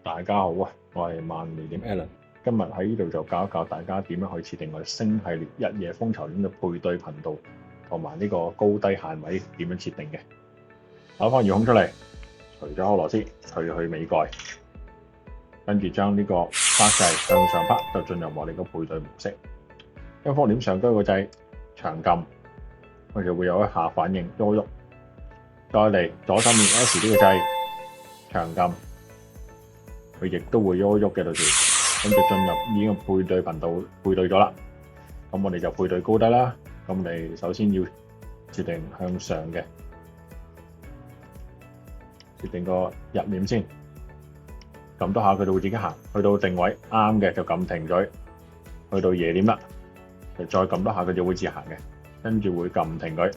大家好啊，我係萬利點 Alan，今日喺呢度就教一教大家點樣去設定我哋星系列日夜風潮點嘅配對頻道，同埋呢個高低限位點樣設定嘅。攞翻遙控出嚟，除咗俄羅斯，除去美蓋，跟住將呢個花掣向上拍，就進入我哋個配對模式。將方點上高個掣長撳，佢就會有一下反應喐喐。再嚟左手面 S 呢個掣長撳。佢亦都會喐喐嘅，到時咁就進入已經配對頻道配對咗啦。咁我哋就配對高低啦。咁我哋首先要設定向上嘅，設定個日點先，撳多下佢就會自己行，去到定位啱嘅就撳停嘴，去到夜點啦，就再撳多下佢就會自行嘅，跟住會撳停佢，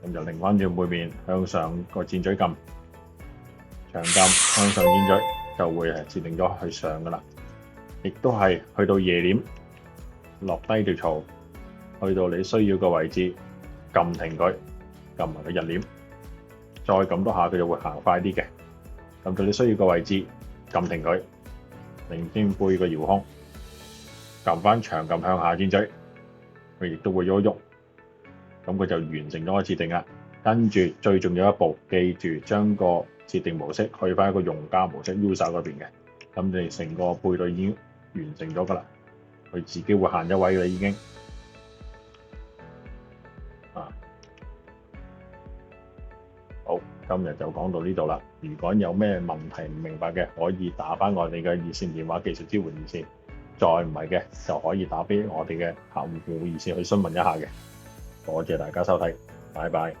咁就擰翻轉背面向上個箭嘴撳，長撳向上箭嘴。就會係設定咗去上噶啦，亦都係去到夜點落低條槽，去到你需要嘅位置撳停佢，撳埋個日點，再撳多下佢就會行快啲嘅。撳到你需要嘅位置撳停佢，擰轉背個遙控，撳翻長撳向下箭嘴，佢亦都會喐喐，咁佢就完成咗個設定啦。跟住最重要一步，記住將個設定模式去翻一個用家模式 user 嗰邊嘅，咁你成個配對已經完成咗噶啦，佢自己會限一位嘅已經。好，今日就講到呢度啦。如果有咩問題唔明白嘅，可以打翻我哋嘅熱線電話技術支援熱線，再唔係嘅就可以打俾我哋嘅客戶熱線去詢問一下嘅。多謝大家收睇，拜拜。